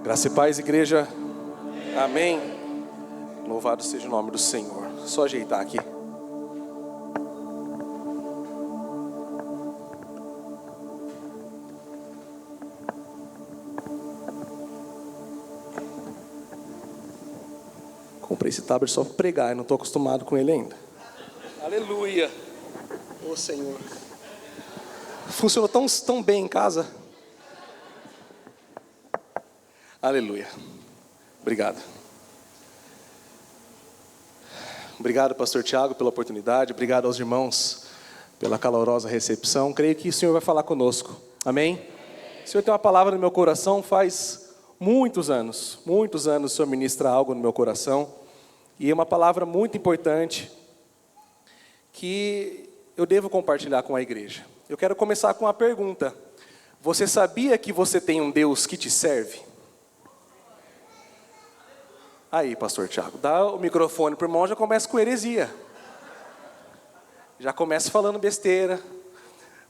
Graça e paz, igreja. Amém. Louvado seja o nome do Senhor. Só ajeitar aqui. Comprei esse tablet só para pregar, eu não estou acostumado com ele ainda. Aleluia. Ô Senhor. Funcionou tão bem em casa. Aleluia. Obrigado. Obrigado, pastor Tiago, pela oportunidade. Obrigado aos irmãos pela calorosa recepção. Creio que o Senhor vai falar conosco. Amém? O Senhor tem uma palavra no meu coração faz muitos anos o Senhor ministra algo no meu coração. E é uma palavra muito importante que eu devo compartilhar com a igreja. Eu quero começar com uma pergunta. Você sabia que você tem um Deus que te serve? Aí, pastor Tiago, dá o microfone para o irmão, já começa com heresia. Já começa falando besteira.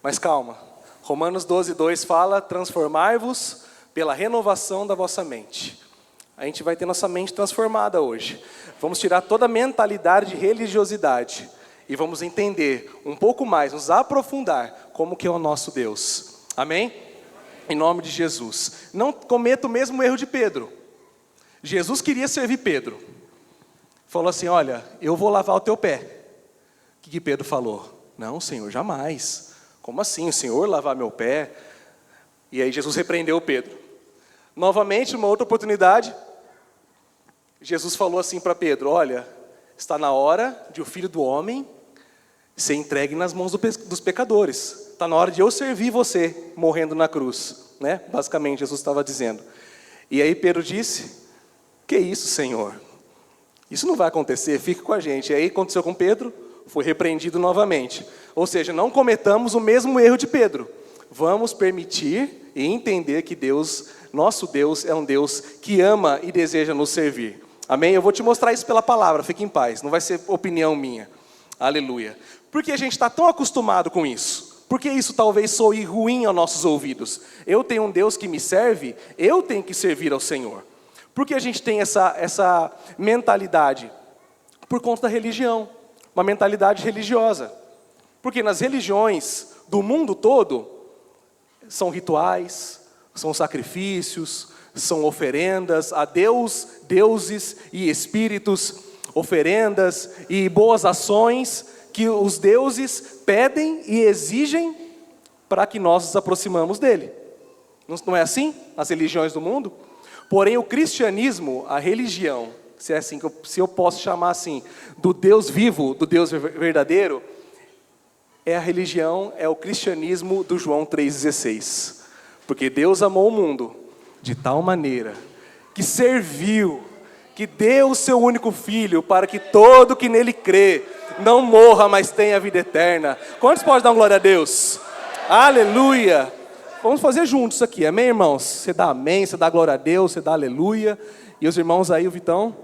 Mas calma. Romanos 12:2 fala, transformai-vos pela renovação da vossa mente. A gente vai ter nossa mente transformada hoje. Vamos tirar toda a mentalidade de religiosidade. E vamos entender um pouco mais, nos aprofundar como que é o nosso Deus. Amém? Em nome de Jesus. Não cometa o mesmo erro de Pedro. Jesus queria servir Pedro. Falou assim, olha, eu vou lavar o teu pé. O que Pedro falou? Não, Senhor, jamais. Como assim, o Senhor lavar meu pé? E aí Jesus repreendeu Pedro. Novamente, numa outra oportunidade, Jesus falou assim para Pedro, olha, está na hora de o Filho do Homem ser entregue nas mãos dos pecadores. Está na hora de eu servir você, morrendo na cruz. Né? Basicamente, Jesus estava dizendo. E aí Pedro disse, que isso, Senhor? Isso não vai acontecer, fique com a gente. E aí aconteceu com Pedro, foi repreendido novamente. Ou seja, não cometamos o mesmo erro de Pedro. Vamos permitir e entender que Deus, nosso Deus, é um Deus que ama e deseja nos servir. Amém? Eu vou te mostrar isso pela palavra, fique em paz, não vai ser opinião minha. Aleluia. Porque a gente está tão acostumado com isso? Porque isso talvez soe ruim aos nossos ouvidos. Eu tenho um Deus que me serve, eu tenho que servir ao Senhor. Por que a gente tem essa mentalidade? Por conta da religião, uma mentalidade religiosa. Porque nas religiões do mundo todo, são rituais, são sacrifícios, são oferendas a Deus, deuses e espíritos, oferendas e boas ações que os deuses pedem e exigem para que nós nos aproximamos dele. Não é assim nas religiões do mundo? Porém, o cristianismo, a religião, se eu posso chamar assim, do Deus vivo, do Deus verdadeiro, é a religião, é o cristianismo do João 3,16. Porque Deus amou o mundo de tal maneira que serviu, que deu o seu único filho para que todo que nele crê não morra, mas tenha vida eterna. Quantos podem dar uma glória a Deus? Aleluia! Vamos fazer juntos isso aqui, amém, irmãos? Você dá amém, você dá glória a Deus, você dá aleluia. E os irmãos aí, o Vitão,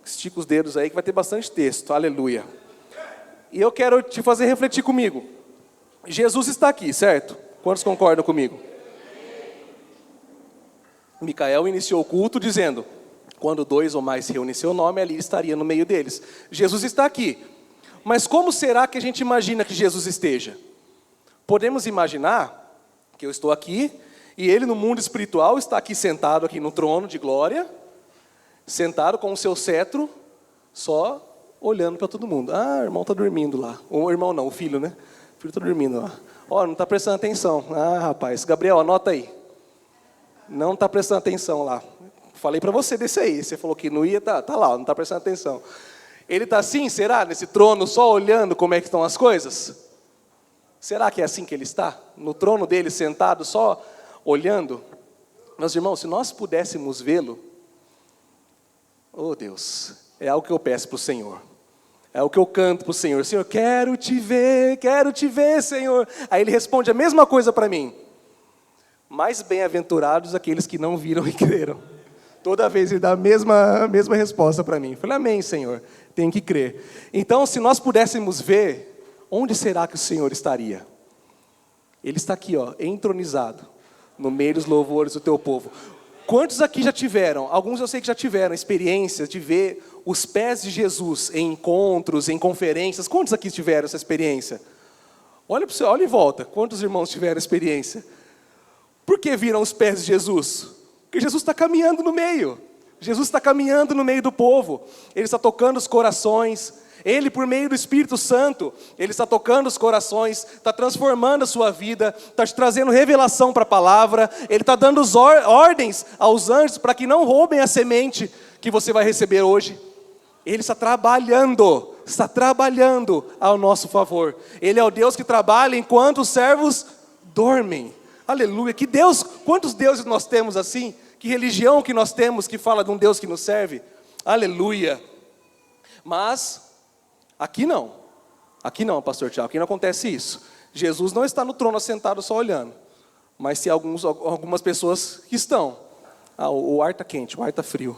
estica os dedos aí que vai ter bastante texto, aleluia. E eu quero te fazer refletir comigo. Jesus está aqui, certo? Quantos concordam comigo? Micael iniciou o culto dizendo, quando 2 ou mais se reúnem em seu nome, ali estaria no meio deles. Jesus está aqui. Mas como será que a gente imagina que Jesus esteja? Podemos imaginar que eu estou aqui, e ele no mundo espiritual está aqui sentado aqui no trono de glória, sentado com o seu cetro, só olhando para todo mundo. Ah, o irmão está dormindo lá. O irmão não, o filho, né? O filho está dormindo lá. Ó, não está prestando atenção. Ah, rapaz, Gabriel, anota aí. Não está prestando atenção lá. Falei para você desse aí, você falou que não ia, tá lá, não está prestando atenção. Ele está assim, será? Nesse trono, só olhando como é que estão as coisas? Será que é assim que ele está? No trono dele, sentado, só olhando? Meus irmãos, se nós pudéssemos vê-lo, oh Deus, é algo que eu peço para o Senhor. É o que eu canto para o Senhor. Senhor, quero te ver, Senhor. Aí ele responde a mesma coisa para mim. Mais bem-aventurados aqueles que não viram e creram. Toda vez ele dá a mesma resposta para mim. Eu falei, amém, Senhor, tenho que crer. Então, se nós pudéssemos ver, onde será que o Senhor estaria? Ele está aqui, ó, entronizado, no meio dos louvores do teu povo. Quantos aqui já tiveram, alguns eu sei que já tiveram experiências de ver os pés de Jesus em encontros, em conferências? Quantos aqui tiveram essa experiência? Olha para você, olha em volta, quantos irmãos tiveram experiência? Por que viram os pés de Jesus? Porque Jesus está caminhando no meio. Jesus está caminhando no meio do povo. Ele está tocando os corações. Ele, por meio do Espírito Santo, Ele está tocando os corações, está transformando a sua vida, está te trazendo revelação para a palavra. Ele está dando ordens aos anjos para que não roubem a semente que você vai receber hoje. Ele está trabalhando ao nosso favor. Ele é o Deus que trabalha enquanto os servos dormem. Aleluia, que Deus, quantos deuses nós temos assim? Que religião que nós temos que fala de um Deus que nos serve? Aleluia. Mas aqui não, pastor Tiago, aqui não acontece isso. Jesus não está no trono assentado só olhando, mas tem algumas pessoas que estão. O ar está quente, o ar está frio.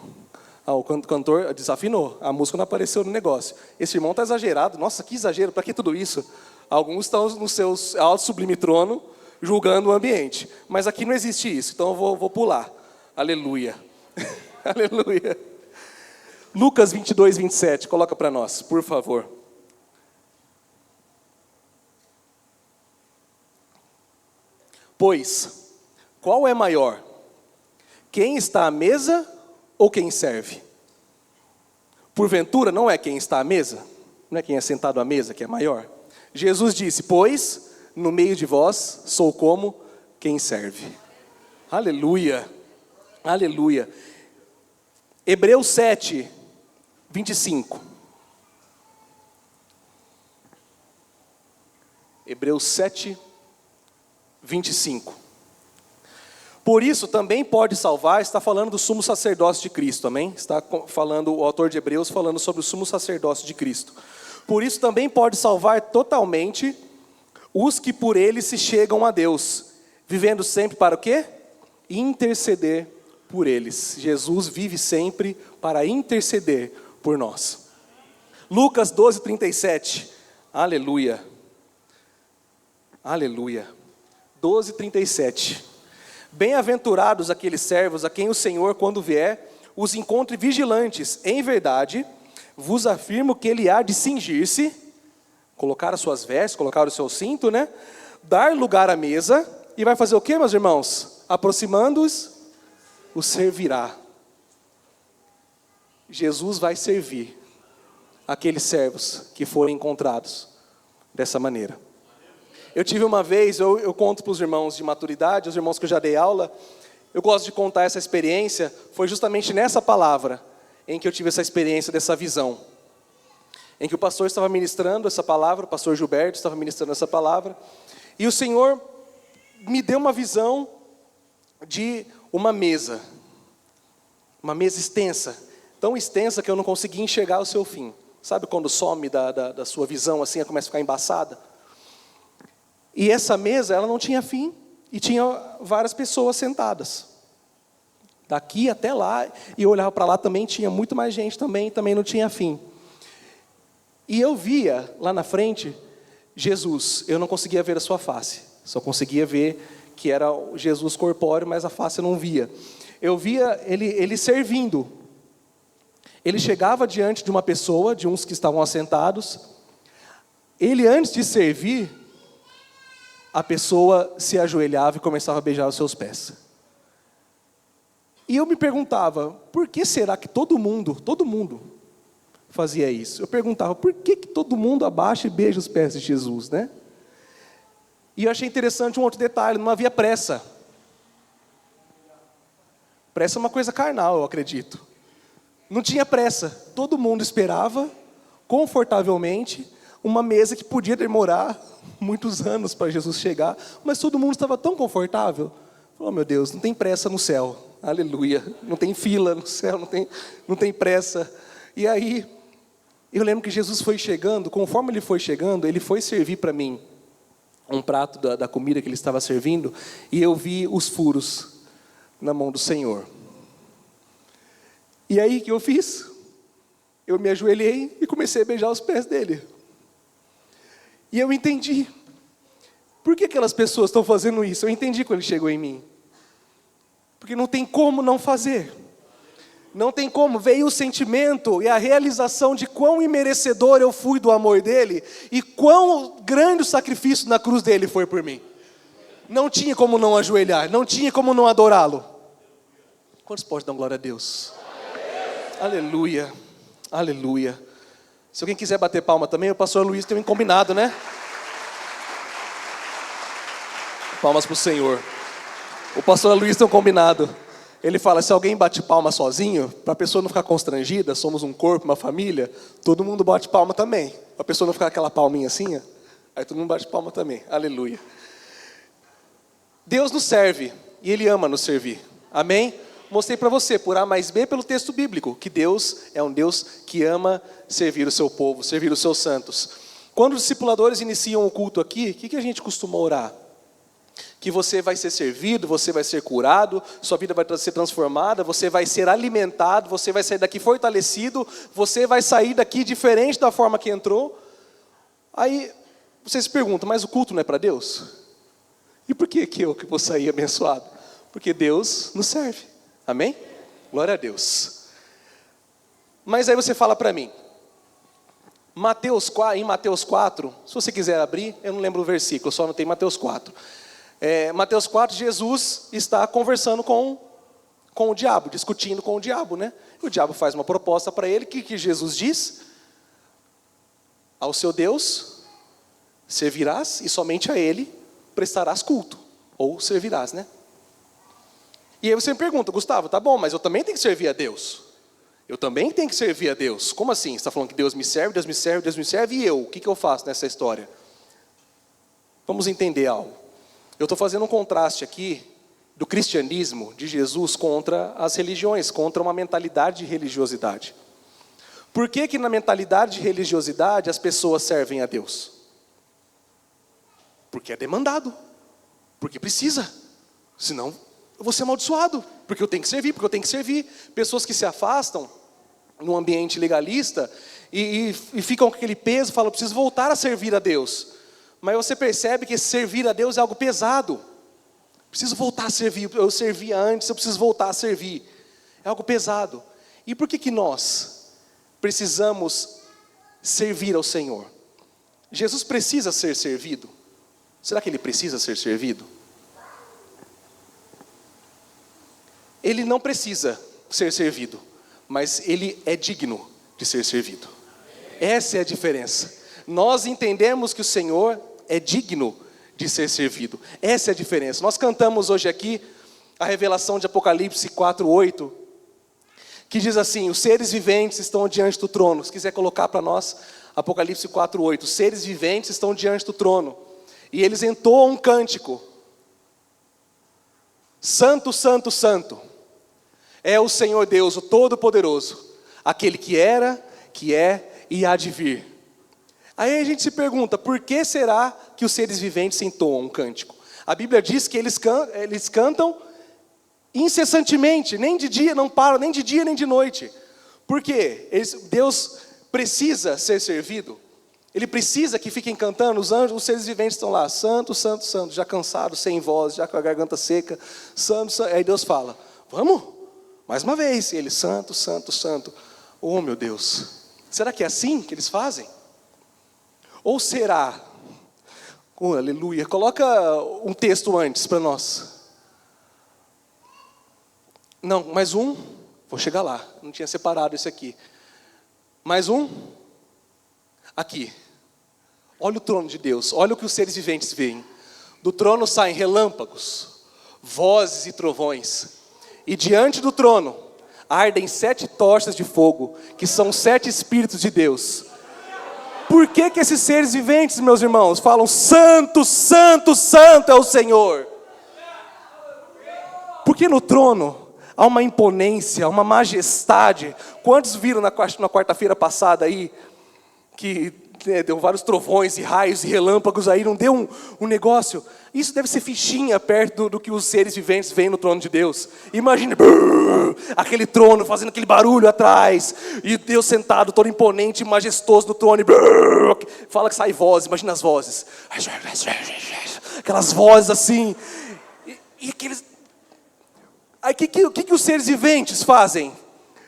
O cantor desafinou, a música não apareceu no negócio. Esse irmão está exagerado, nossa, que exagero, para que tudo isso? Alguns estão no seu alto sublime trono, julgando o ambiente. Mas aqui não existe isso, então eu vou pular. Aleluia. Aleluia. Lucas 22, 27, coloca para nós, por favor. Pois, qual é maior? Quem está à mesa ou quem serve? Porventura, não é quem está à mesa? Não é quem é sentado à mesa que é maior? Jesus disse, pois, no meio de vós, sou como quem serve. Aleluia. Aleluia. Hebreus 7, 25. Hebreus 7, 25. Por isso também pode salvar, está falando do sumo sacerdócio de Cristo, amém? Está falando, o autor de Hebreus falando sobre o sumo sacerdócio de Cristo. Por isso também pode salvar totalmente os que por ele se chegam a Deus, vivendo sempre para o quê? Interceder por eles. Jesus vive sempre para interceder por nós. Lucas 12, 37. Aleluia. Aleluia. 12, 37. Bem-aventurados aqueles servos a quem o Senhor, quando vier, os encontre vigilantes. Em verdade, vos afirmo que ele há de cingir-se, colocar as suas vestes, colocar o seu cinto, né? Dar lugar à mesa, e vai fazer o quê, meus irmãos? Aproximando-os, os servirá. Jesus vai servir aqueles servos que forem encontrados dessa maneira. Eu tive uma vez, eu conto para os irmãos de maturidade, os irmãos que eu já dei aula, eu gosto de contar essa experiência, foi justamente nessa palavra em que eu tive essa experiência, dessa visão. Em que o pastor estava ministrando essa palavra, o pastor Gilberto estava ministrando essa palavra, e o Senhor me deu uma visão de uma mesa extensa, tão extensa que eu não conseguia enxergar o seu fim. Sabe quando some da sua visão assim, ela começa a ficar embaçada? E essa mesa, ela não tinha fim, e tinha várias pessoas sentadas. Daqui até lá, e eu olhava para lá também, tinha muito mais gente também não tinha fim. E eu via lá na frente, Jesus, eu não conseguia ver a sua face, só conseguia ver que era Jesus corpóreo, mas a face eu não via. Eu via ele servindo. Ele chegava diante de uma pessoa, de uns que estavam assentados, ele antes de servir, a pessoa se ajoelhava e começava a beijar os seus pés. E eu me perguntava, por que será que todo mundo fazia isso? Eu perguntava, por que todo mundo abaixa e beija os pés de Jesus, né? E eu achei interessante um outro detalhe, não havia pressa. Pressa é uma coisa carnal, eu acredito. Não tinha pressa, todo mundo esperava, confortavelmente, uma mesa que podia demorar muitos anos para Jesus chegar, mas todo mundo estava tão confortável. Oh meu Deus, não tem pressa no céu, aleluia, não tem fila no céu, não tem pressa. E aí, eu lembro que Jesus foi chegando, conforme ele foi servir para mim um prato da comida que ele estava servindo, e eu vi os furos na mão do Senhor. E aí, o que eu fiz? Eu me ajoelhei e comecei a beijar os pés dele. E eu entendi. Por que aquelas pessoas estão fazendo isso? Eu entendi quando ele chegou em mim. Porque não tem como não fazer. Não tem como, veio o sentimento e a realização de quão imerecedor eu fui do amor dele e quão grande o sacrifício na cruz dele foi por mim. Não tinha como não ajoelhar, não tinha como não adorá-lo. Quantos podem dar glória a Deus? Aleluia, aleluia. Se alguém quiser bater palma também, o pastor Luiz tem um combinado, né? Palmas para o Senhor. O pastor Luiz tem um combinado. Ele fala, se alguém bate palma sozinho, para a pessoa não ficar constrangida, somos um corpo, uma família, todo mundo bate palma também. Para a pessoa não ficar aquela palminha assim, aí todo mundo bate palma também. Aleluia. Deus nos serve e Ele ama nos servir. Amém? Mostrei para você, por A mais B, pelo texto bíblico, que Deus é um Deus que ama servir o seu povo, servir os seus santos. Quando os discipuladores iniciam o culto aqui, o que a gente costuma orar? Que você vai ser servido, você vai ser curado, sua vida vai ser transformada, você vai ser alimentado, você vai sair daqui fortalecido, você vai sair daqui diferente da forma que entrou. Aí você se pergunta, mas o culto não é para Deus? E por que eu que vou sair abençoado? Porque Deus nos serve. Amém? Glória a Deus. Mas aí você fala para mim, em Mateus 4, se você quiser abrir, eu não lembro o versículo, só anotei Mateus 4. Mateus 4, Jesus está conversando com o diabo, discutindo com o diabo, né? O diabo faz uma proposta para ele, que Jesus diz? Ao seu Deus servirás e somente a Ele prestarás culto, ou servirás, né? E aí você me pergunta, Gustavo, tá bom, mas eu também tenho que servir a Deus. Eu também tenho que servir a Deus. Como assim? Você está falando que Deus me serve, Deus me serve, Deus me serve, e eu? O que eu faço nessa história? Vamos entender algo. Eu estou fazendo um contraste aqui do cristianismo de Jesus contra as religiões, contra uma mentalidade de religiosidade. Por que na mentalidade de religiosidade as pessoas servem a Deus? Porque é demandado, porque precisa, senão eu vou ser amaldiçoado, porque eu tenho que servir, Pessoas que se afastam num ambiente legalista e ficam com aquele peso, falam, eu preciso voltar a servir a Deus. Mas você percebe que servir a Deus é algo pesado. Preciso voltar a servir, eu servia antes, eu preciso voltar a servir. É algo pesado. E por que nós precisamos servir ao Senhor? Jesus precisa ser servido? Será que Ele precisa ser servido? Ele não precisa ser servido, mas Ele é digno de ser servido. Essa é a diferença. Nós entendemos que o Senhor é digno de ser servido. Essa é a diferença. Nós cantamos hoje aqui a revelação de Apocalipse 4:8, que diz assim, os seres viventes estão diante do trono. Se quiser colocar para nós, Apocalipse 4:8, os seres viventes estão diante do trono, e eles entoam um cântico, Santo, Santo, Santo, é o Senhor Deus, o Todo-Poderoso, aquele que era, que é e há de vir. Aí a gente se pergunta, por que será que os seres viventes entoam um cântico? A Bíblia diz que eles cantam incessantemente, nem de dia, não param, nem de dia nem de noite. Por quê? Deus precisa ser servido. Ele precisa que fiquem cantando, os anjos, os seres viventes estão lá, Santo, Santo, Santo, já cansados, sem voz, já com a garganta seca, Santo, Santo. Aí Deus fala, vamos, mais uma vez. E ele, Santo, Santo, Santo. Oh meu Deus, será que é assim que eles fazem? Ou será, oh, aleluia, coloca um texto antes para nós. Não, mais um, vou chegar lá, não tinha separado isso aqui. Mais um, aqui. Olha o trono de Deus, olha o que os seres viventes veem. Do trono saem relâmpagos, vozes e trovões. E diante do trono ardem 7 tochas de fogo, que são 7 Espíritos de Deus. Por que esses seres viventes, meus irmãos, falam Santo, Santo, Santo é o Senhor? Porque no trono há uma imponência, uma majestade. Quantos viram na quarta-feira passada aí, que deu vários trovões e raios e relâmpagos aí, não deu um negócio? Isso deve ser fichinha perto do que os seres viventes veem no trono de Deus. Imagina, aquele trono fazendo aquele barulho atrás, e Deus sentado todo imponente e majestoso no trono, e fala que sai voz, imagina as vozes, aquelas vozes assim, e aqueles... Aí o que os seres viventes fazem?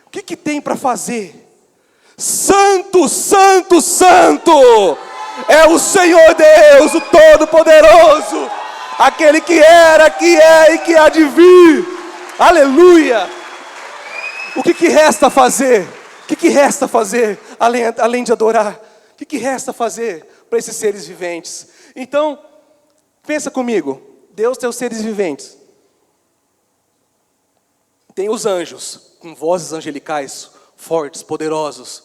O que tem para fazer? Santo, santo, santo é o Senhor Deus, o Todo-Poderoso, aquele que era, que é e que há de vir. Aleluia! O que resta fazer? O que resta fazer além de adorar? O que resta fazer para esses seres viventes? Então, pensa comigo, Deus tem os seres viventes. Tem os anjos, com vozes angelicais, fortes, poderosos.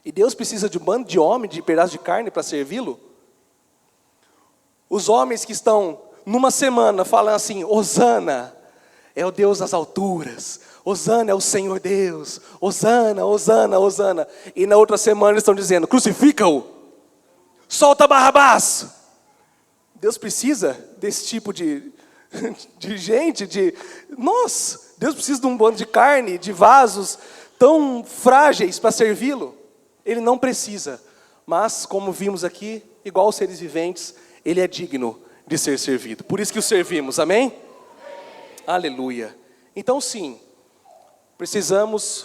E Deus precisa de um bando de homens, de pedaços de carne para servi-lo? Os homens que estão numa semana falando assim, Hosana é o Deus das alturas, Hosana é o Senhor Deus, Hosana, Hosana, Hosana. E na outra semana eles estão dizendo, crucifica-o, solta Barrabás. Deus precisa desse tipo de gente, Deus precisa de um bando de carne, de vasos tão frágeis para servi-lo? Ele não precisa, mas como vimos aqui, igual os seres viventes, Ele é digno de ser servido. Por isso que o servimos, amém? Aleluia. Então sim,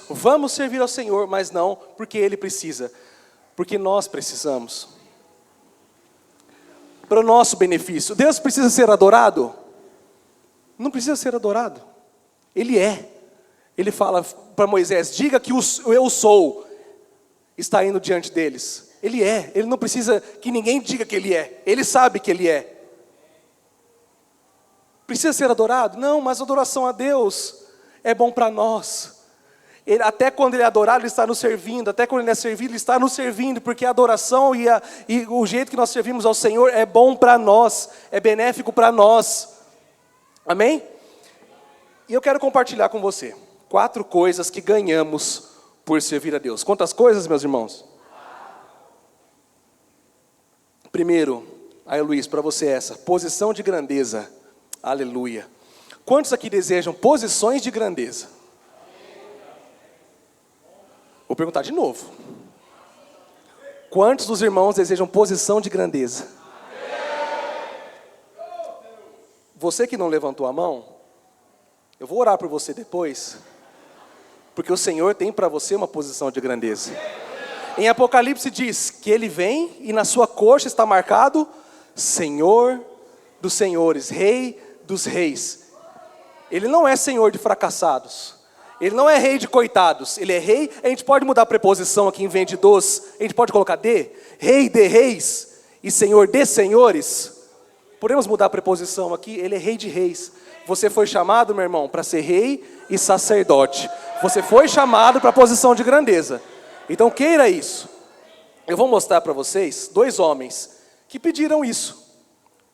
vamos servir ao Senhor, mas não porque Ele precisa, porque nós precisamos. Para o nosso benefício. Deus precisa ser adorado? Não precisa ser adorado. Ele é. Ele fala para Moisés, diga que o eu sou está indo diante deles. Ele é. Ele não precisa que ninguém diga que Ele é. Ele sabe que Ele é. Precisa ser adorado? Não, mas a adoração a Deus é bom para nós. Até quando Ele é adorado, Ele está nos servindo. Até quando Ele é servido, Ele está nos servindo. Porque a adoração e o jeito que nós servimos ao Senhor é bom para nós. É benéfico para nós. Amém? E eu quero compartilhar com você 4 coisas que ganhamos por servir a Deus. Quantas coisas, meus irmãos? Primeiro, aí Luiz, para você essa, posição de grandeza. Aleluia. Quantos aqui desejam posições de grandeza? Vou perguntar de novo. Quantos dos irmãos desejam posição de grandeza? Você que não levantou a mão, eu vou orar por você depois, porque o Senhor tem para você uma posição de grandeza. Em Apocalipse diz que Ele vem e na sua coxa está marcado Senhor dos senhores, Rei dos reis. Ele não é Senhor de fracassados. Ele não é rei de coitados. Ele é rei. A gente pode mudar a preposição aqui em vez de dos. A gente pode colocar de. Rei de reis e Senhor de senhores. Podemos mudar a preposição aqui. Ele é rei de reis. Você foi chamado, meu irmão, para ser rei e sacerdote. Você foi chamado para a posição de grandeza. Então queira isso. Eu vou mostrar para vocês 2 homens que pediram isso.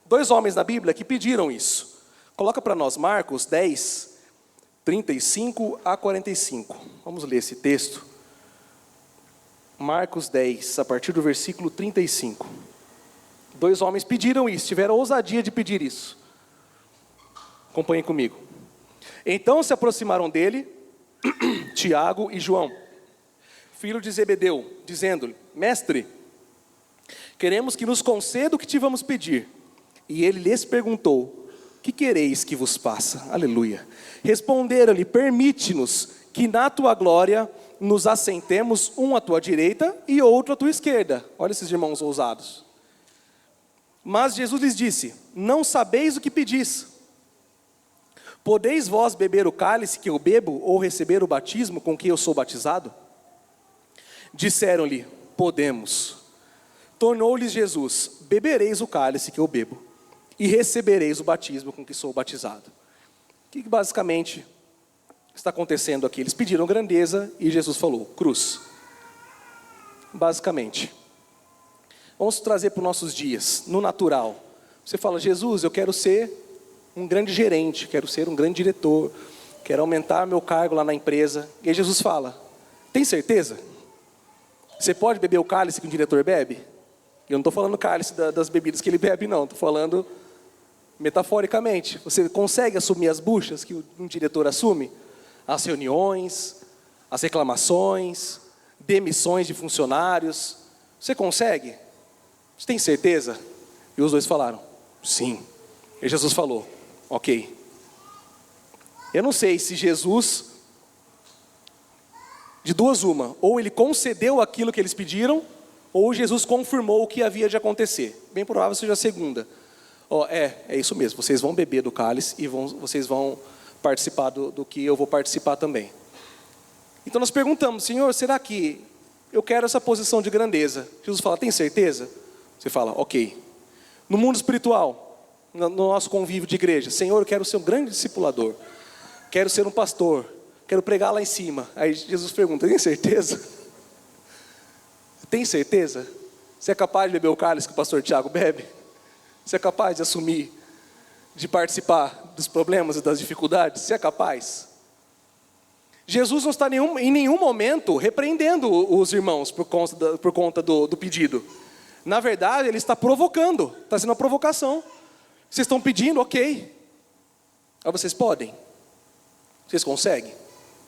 2 homens na Bíblia que pediram isso. Coloca para nós Marcos 10, 35 a 45. Vamos ler esse texto. Marcos 10, a partir do versículo 35. 2 homens pediram isso, tiveram a ousadia de pedir isso. Acompanhem comigo. Então se aproximaram dele, Tiago e João, filho de Zebedeu, dizendo-lhe, mestre, queremos que nos conceda o que te vamos pedir. E ele lhes perguntou, que quereis que vos faça? Aleluia. Responderam-lhe, permite-nos que na tua glória nos assentemos, um à tua direita e outro à tua esquerda. Olha esses irmãos ousados. Mas Jesus lhes disse, não sabeis o que pedis. Podeis vós beber o cálice que eu bebo, ou receber o batismo com que eu sou batizado? Disseram-lhe, podemos. Tornou-lhes Jesus, bebereis o cálice que eu bebo, e recebereis o batismo com que sou batizado. O que basicamente está acontecendo aqui? Eles pediram grandeza e Jesus falou, cruz. Basicamente. Vamos trazer para os nossos dias, no natural. Você fala, Jesus, eu quero ser um grande gerente, quero ser um grande diretor, quero aumentar meu cargo lá na empresa. E aí Jesus fala, tem certeza? Você pode beber o cálice que um diretor bebe? Eu não estou falando cálice das bebidas que ele bebe, não. Estou falando metaforicamente. Você consegue assumir as buchas que um diretor assume? As reuniões, as reclamações, demissões de funcionários. Você consegue? Você tem certeza? E os 2 falaram, sim. E Jesus falou, ok. Eu não sei se Jesus, de duas uma, ou ele concedeu aquilo que eles pediram, ou Jesus confirmou o que havia de acontecer. Bem provável seja a segunda. É isso mesmo, vocês vão beber do cálice e vocês vão participar do que eu vou participar também. Então nós perguntamos, Senhor, será que eu quero essa posição de grandeza? Jesus fala, tem certeza? Você fala, ok. No mundo espiritual, no nosso convívio de igreja, Senhor, eu quero ser um grande discipulador, quero ser um pastor, quero pregar lá em cima. Aí Jesus pergunta, tem certeza? Tem certeza? Você é capaz de beber o cálice que o pastor Tiago bebe? Você é capaz de assumir, de participar dos problemas e das dificuldades? Você é capaz? Jesus não está em nenhum momento repreendendo os irmãos por conta do pedido. Na verdade, ele está provocando, está sendo uma provocação. Vocês estão pedindo, ok. Mas vocês podem? Vocês conseguem?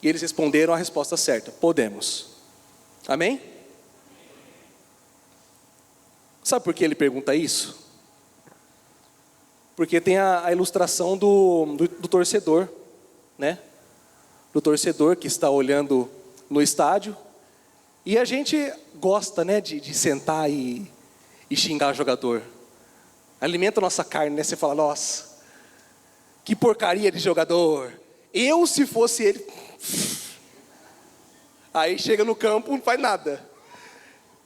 E eles responderam a resposta certa, podemos. Amém? Sabe por que ele pergunta isso? Porque tem a ilustração do torcedor, né? Do torcedor que está olhando no estádio. E a gente gosta, né, de sentar e xingar o jogador. Alimenta a nossa carne, né? Você fala, nossa, que porcaria de jogador. Eu, se fosse ele... Aí chega no campo, não faz nada.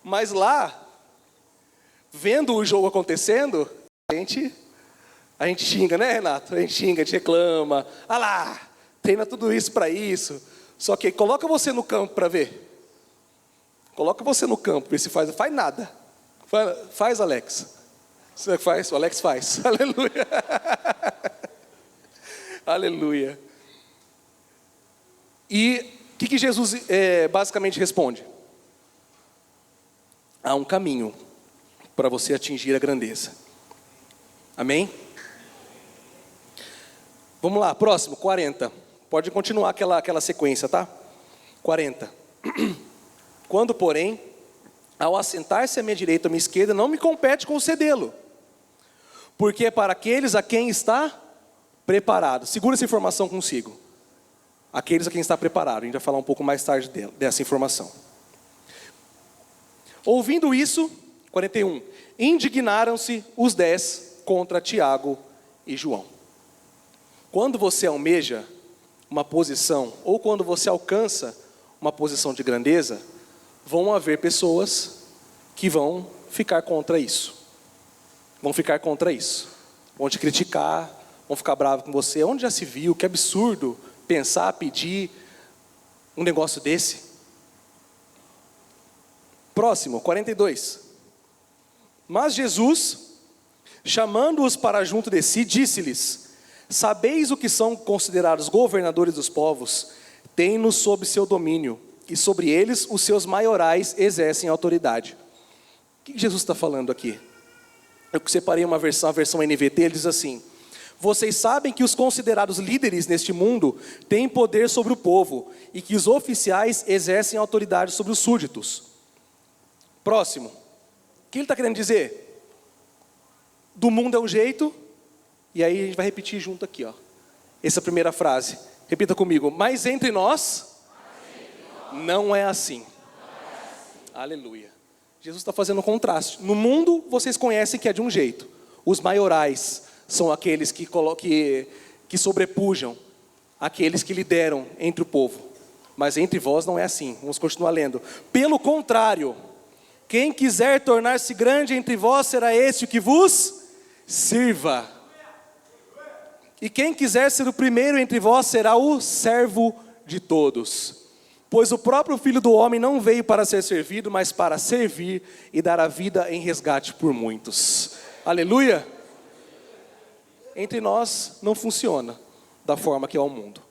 Mas lá, vendo o jogo acontecendo, a gente xinga, né, Renato? A gente xinga, a gente reclama. Ah lá, treina tudo isso para isso. Só que coloca você no campo para ver. Coloca você no campo, vê se faz. Faz nada. Faz, Alex. Você faz? O Alex faz. Aleluia. Aleluia. E o que Jesus basicamente responde? Há um caminho para você atingir a grandeza. Amém? Vamos lá, próximo, 40. Pode continuar aquela sequência, tá? 40. Quando, porém, ao assentar-se à minha direita ou à minha esquerda, não me compete concedê-lo, porque é para aqueles a quem está preparado. Segura essa informação consigo. Aqueles a quem está preparado. A gente vai falar um pouco mais tarde dessa informação. Ouvindo isso, 41, indignaram-se os 10 contra Tiago e João. Quando você almeja uma posição, ou quando você alcança uma posição de grandeza, vão haver pessoas que vão ficar contra isso. Vão ficar contra isso. Vão te criticar, vão ficar bravos com você. Onde já se viu? Que absurdo pensar, pedir um negócio desse. Próximo, 42. Mas Jesus, chamando-os para junto de si, disse-lhes: sabeis o que são considerados governadores dos povos? Têm-nos sob seu domínio, e sobre eles os seus maiorais exercem autoridade. O que Jesus está falando aqui? Eu separei a versão NVT, ele diz assim: vocês sabem que os considerados líderes neste mundo têm poder sobre o povo, e que os oficiais exercem autoridade sobre os súditos. Próximo. O que ele está querendo dizer? Do mundo é um jeito, e aí a gente vai repetir junto aqui, ó. Essa primeira frase. Repita comigo. Mas entre nós, não é assim. Aleluia. Jesus está fazendo um contraste. No mundo, vocês conhecem que é de um jeito. Os maiorais são aqueles que sobrepujam, aqueles que lideram entre o povo. Mas entre vós não é assim. Vamos continuar lendo. Pelo contrário, quem quiser tornar-se grande entre vós, será este o que vos sirva. E quem quiser ser o primeiro entre vós, será o servo de todos. Pois o próprio Filho do Homem não veio para ser servido, mas para servir e dar a vida em resgate por muitos. Aleluia! Entre nós não funciona da forma que é o mundo.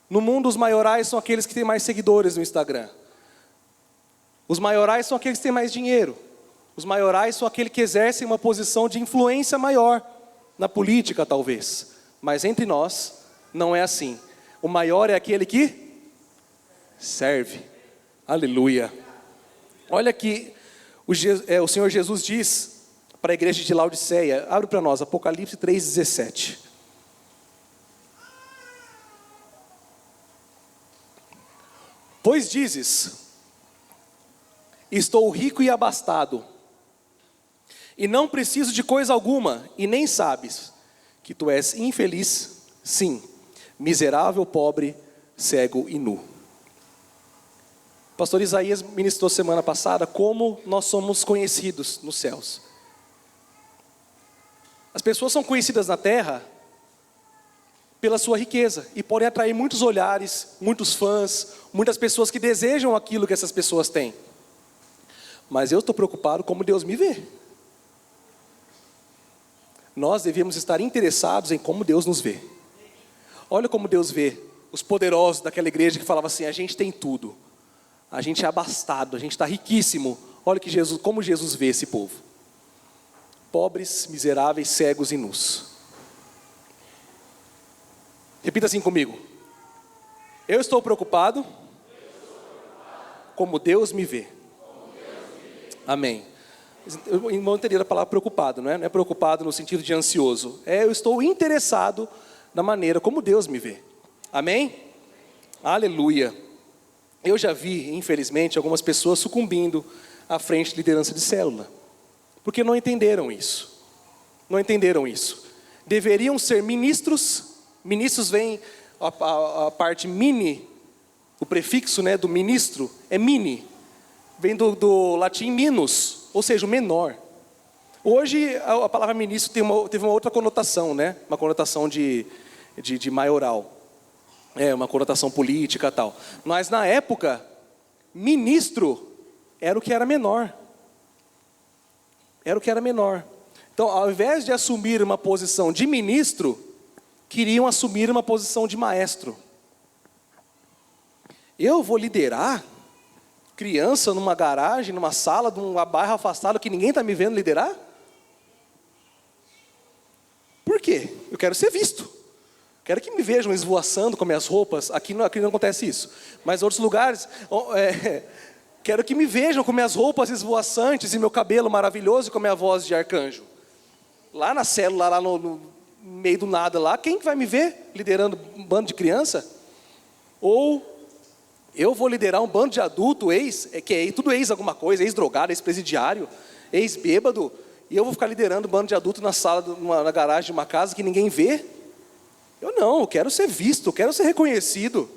No mundo, os maiorais são aqueles que têm mais seguidores no Instagram. Os maiorais são aqueles que têm mais dinheiro. Os maiorais são aqueles que exercem uma posição de influência maior, na política talvez. Mas entre nós, não é assim. O maior é aquele que serve. Aleluia. Olha que o Senhor Jesus diz para a igreja de Laodiceia. Abre para nós, Apocalipse 3,17. Pois dizes, estou rico e abastado, e não preciso de coisa alguma, e nem sabes que tu és infeliz, sim, miserável, pobre, cego e nu. O pastor Isaías ministrou semana passada como nós somos conhecidos nos céus. As pessoas são conhecidas na terra pela sua riqueza e podem atrair muitos olhares, muitos fãs, muitas pessoas que desejam aquilo que essas pessoas têm. Mas eu estou preocupado como Deus me vê. Nós devemos estar interessados em como Deus nos vê. Olha como Deus vê os poderosos daquela igreja que falava assim: a gente tem tudo, a gente é abastado, a gente está riquíssimo. Olha que Jesus, como Jesus vê esse povo: pobres, miseráveis, cegos e nus. Repita assim comigo: eu estou preocupado como Deus me vê. Amém. O irmão entenderam a palavra preocupado, não é? Não é preocupado no sentido de ansioso. Eu estou interessado na maneira como Deus me vê. Amém? Aleluia. Eu já vi, infelizmente, algumas pessoas sucumbindo à frente de liderança de célula, porque não entenderam isso. Não entenderam isso. Deveriam ser ministros. Ministros vem a parte mini, o prefixo, né, do ministro é mini. Vem do latim minus, ou seja, o menor. Hoje a palavra ministro teve uma outra conotação, né? Uma conotação de maioral. Uma conotação política e tal. Mas na época, ministro era o que era menor. Era o que era menor. Então, ao invés de assumir uma posição de ministro, queriam assumir uma posição de maestro. Eu vou liderar criança numa garagem, numa sala, numa bairro afastado que ninguém está me vendo liderar? Por quê? Eu quero ser visto. Quero que me vejam esvoaçando com minhas roupas. Aqui não acontece isso. Mas em outros lugares, quero que me vejam com minhas roupas esvoaçantes e meu cabelo maravilhoso e com a minha voz de arcanjo. Lá na célula, lá no meio do nada lá, quem que vai me ver liderando um bando de criança? Ou eu vou liderar um bando de adulto, tudo ex alguma coisa, ex-drogado, ex-presidiário, ex-bêbado, e eu vou ficar liderando um bando de adulto na sala, na garagem de uma casa que ninguém vê? Eu quero ser visto, eu quero ser reconhecido.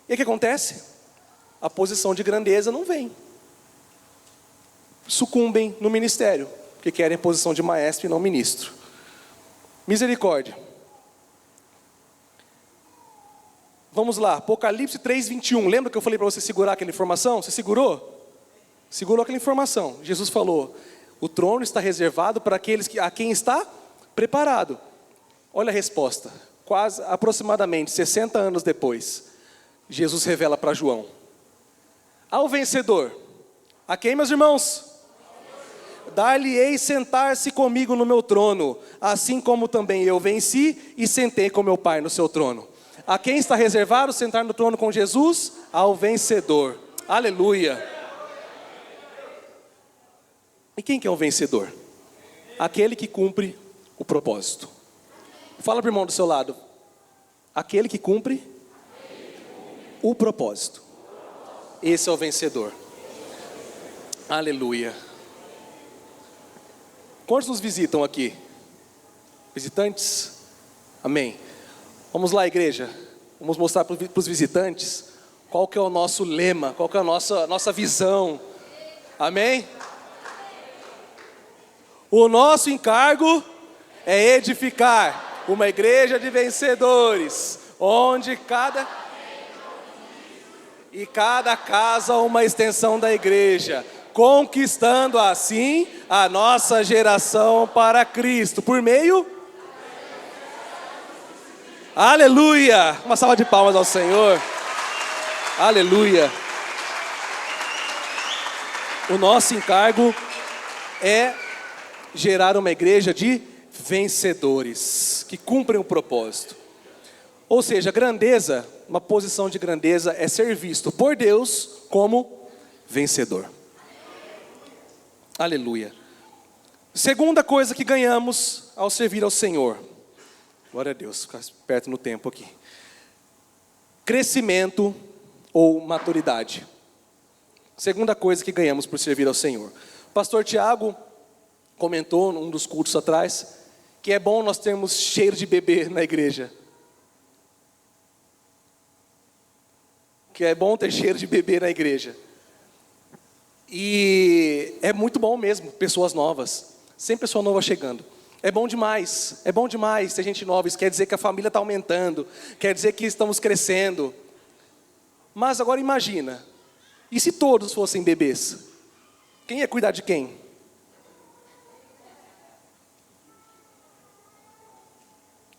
E o que acontece? A posição de grandeza não vem. Sucumbem no ministério, porque querem posição de maestro e não ministro. Misericórdia. Vamos lá, Apocalipse 3:21. Lembra que eu falei para você segurar aquela informação? Você segurou? Segurou aquela informação. Jesus falou: o trono está reservado para aqueles a quem está preparado. Olha a resposta. Aproximadamente 60 anos depois, Jesus revela para João: ao vencedor, a quem, meus irmãos? Dar-lhe-ei sentar-se comigo no meu trono, assim como também eu venci e sentei com meu Pai no seu trono. A quem está reservado sentar no trono com Jesus? Ao vencedor. Aleluia. E quem que é o vencedor? Aquele que cumpre o propósito. Fala para o irmão do seu lado: aquele que cumpre o propósito. Esse é o vencedor. Aleluia. Quantos nos visitam aqui? Visitantes? Amém. Vamos lá, igreja. Vamos mostrar para os visitantes qual que é o nosso lema, qual que é a nossa visão. Amém? O nosso encargo é edificar uma igreja de vencedores, onde cada casa uma extensão da igreja, conquistando assim a nossa geração para Cristo, por meio... Aleluia! Uma salva de palmas ao Senhor. Aleluia! O nosso encargo é gerar uma igreja de vencedores, que cumprem o propósito. Ou seja, grandeza, uma posição de grandeza é ser visto por Deus como vencedor. Aleluia. Segunda coisa que ganhamos ao servir ao Senhor. Glória a Deus, ficar perto no tempo aqui. Crescimento ou maturidade. Segunda coisa que ganhamos por servir ao Senhor. O pastor Tiago comentou num dos cultos atrás que é bom nós termos cheiro de bebê na igreja. Que é bom ter cheiro de bebê na igreja. E é muito bom mesmo, pessoas novas. Sempre pessoa nova chegando. É bom demais ter gente nova. Isso quer dizer que a família está aumentando, quer dizer que estamos crescendo. Mas agora imagina, e se todos fossem bebês? Quem ia cuidar de quem?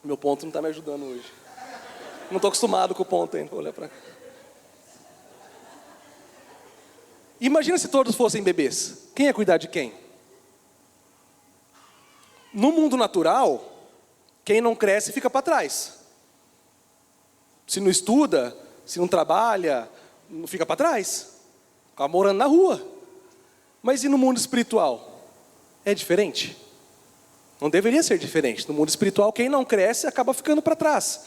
Meu ponto não está me ajudando hoje. Não estou acostumado com o ponto ainda. Vou olhar para cá. Imagina se todos fossem bebês. Quem ia cuidar de quem? No mundo natural, quem não cresce fica para trás. Se não estuda, se não trabalha, não fica para trás. Fica morando na rua. Mas e no mundo espiritual? É diferente? Não deveria ser diferente. No mundo espiritual, quem não cresce acaba ficando para trás.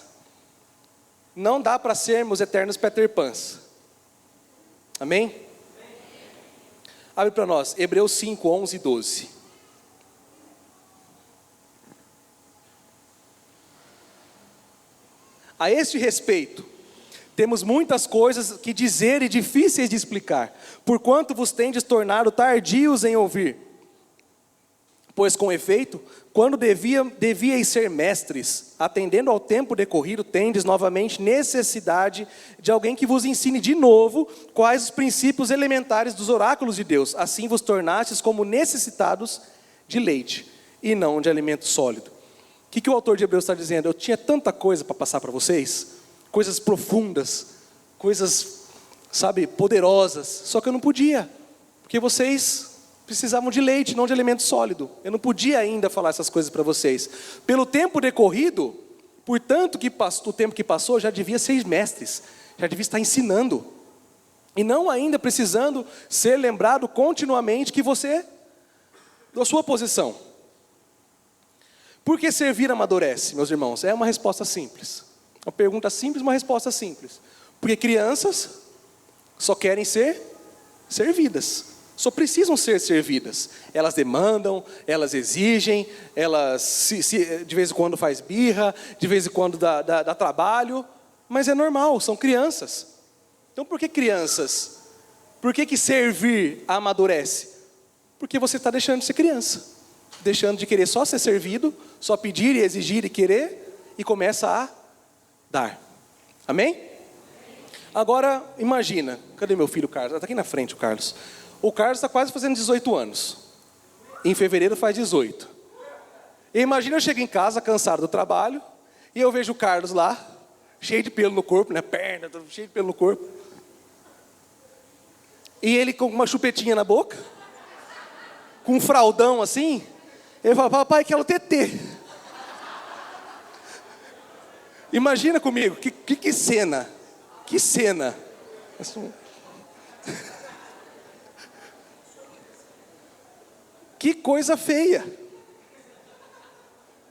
Não dá para sermos eternos Peter Pans. Amém? Abre para nós, Hebreus 5, 11 e 12. A este respeito, temos muitas coisas que dizer e difíceis de explicar, porquanto vos tendes tornado tardios em ouvir. Pois com efeito, quando devíeis ser mestres, atendendo ao tempo decorrido, tendes novamente necessidade de alguém que vos ensine de novo quais os princípios elementares dos oráculos de Deus. Assim vos tornastes como necessitados de leite, e não de alimento sólido. O que o autor de Hebreus está dizendo? Eu tinha tanta coisa para passar para vocês, coisas profundas, coisas, poderosas, só que eu não podia, porque vocês precisavam de leite, não de alimento sólido. Eu não podia ainda falar essas coisas para vocês. Pelo tempo decorrido, portanto, o tempo que passou, já devia ser mestres, já devia estar ensinando, e não ainda precisando ser lembrado continuamente que você, da sua posição. Por que servir amadurece, meus irmãos? É uma resposta simples. Uma pergunta simples, uma resposta simples. Porque crianças só querem ser servidas. Só precisam ser servidas. Elas demandam, elas exigem, elas de vez em quando faz birra, de vez em quando dá trabalho. Mas é normal, são crianças. Então por que crianças? Por que servir amadurece? Porque você está deixando de ser criança. Deixando de querer só ser servido, só pedir e exigir e querer, e começa a dar. Amém? Agora, imagina, cadê meu filho Carlos? Está aqui na frente o Carlos. O Carlos está quase fazendo 18 anos. Em fevereiro faz 18. E imagina eu chego em casa, cansado do trabalho, e eu vejo o Carlos lá, cheio de pelo no corpo, né? Perna, cheio de pelo no corpo. E ele com uma chupetinha na boca, com um fraldão assim. Ele fala, papai, quero TT. Imagina comigo, que cena. Que cena. Que coisa feia.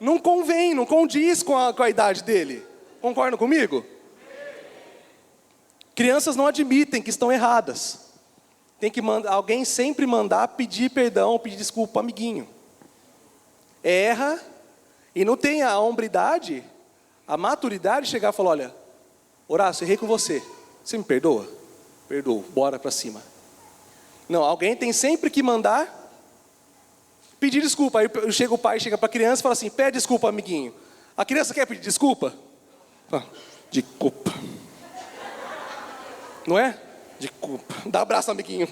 Não convém, não condiz com a idade dele. Concordam comigo? Crianças não admitem que estão erradas. Tem que alguém sempre mandar pedir perdão, pedir desculpa para o amiguinho. Erra e não tem a hombridade, a maturidade de chegar e falar, olha, Horácio, errei com você. Você me perdoa? Perdoo, bora para cima. Não, alguém tem sempre que mandar pedir desculpa. Aí chega o pai, chega para a criança e fala assim, pede desculpa, amiguinho. A criança quer pedir desculpa? Desculpa. Não é? Desculpa. Dá um abraço no amiguinho.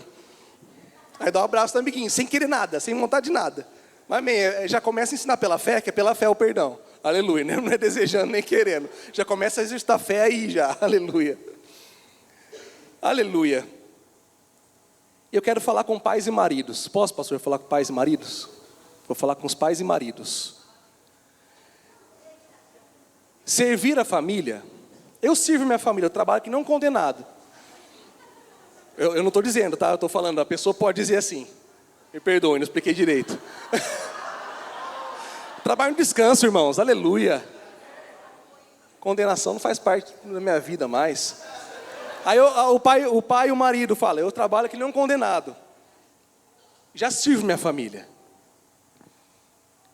Aí dá um abraço no amiguinho, sem querer nada, sem vontade de nada. Mas já começa a ensinar pela fé, que é pela fé o perdão. Aleluia, né? Não é desejando nem querendo. Já começa a exercitar a fé aí já. Aleluia. Aleluia. Eu quero falar com pais e maridos. Posso, pastor, falar com pais e maridos? Vou falar com os pais e maridos. Servir a família. Eu sirvo minha família, eu trabalho aqui não condenado. Eu não estou dizendo, tá? Eu estou falando, a pessoa pode dizer assim. Me perdoe, não expliquei direito. Trabalho no descanso, irmãos, aleluia. Condenação não faz parte da minha vida mais. Aí o pai e o marido falam, eu trabalho aqui nem um condenado. Já sirvo minha família.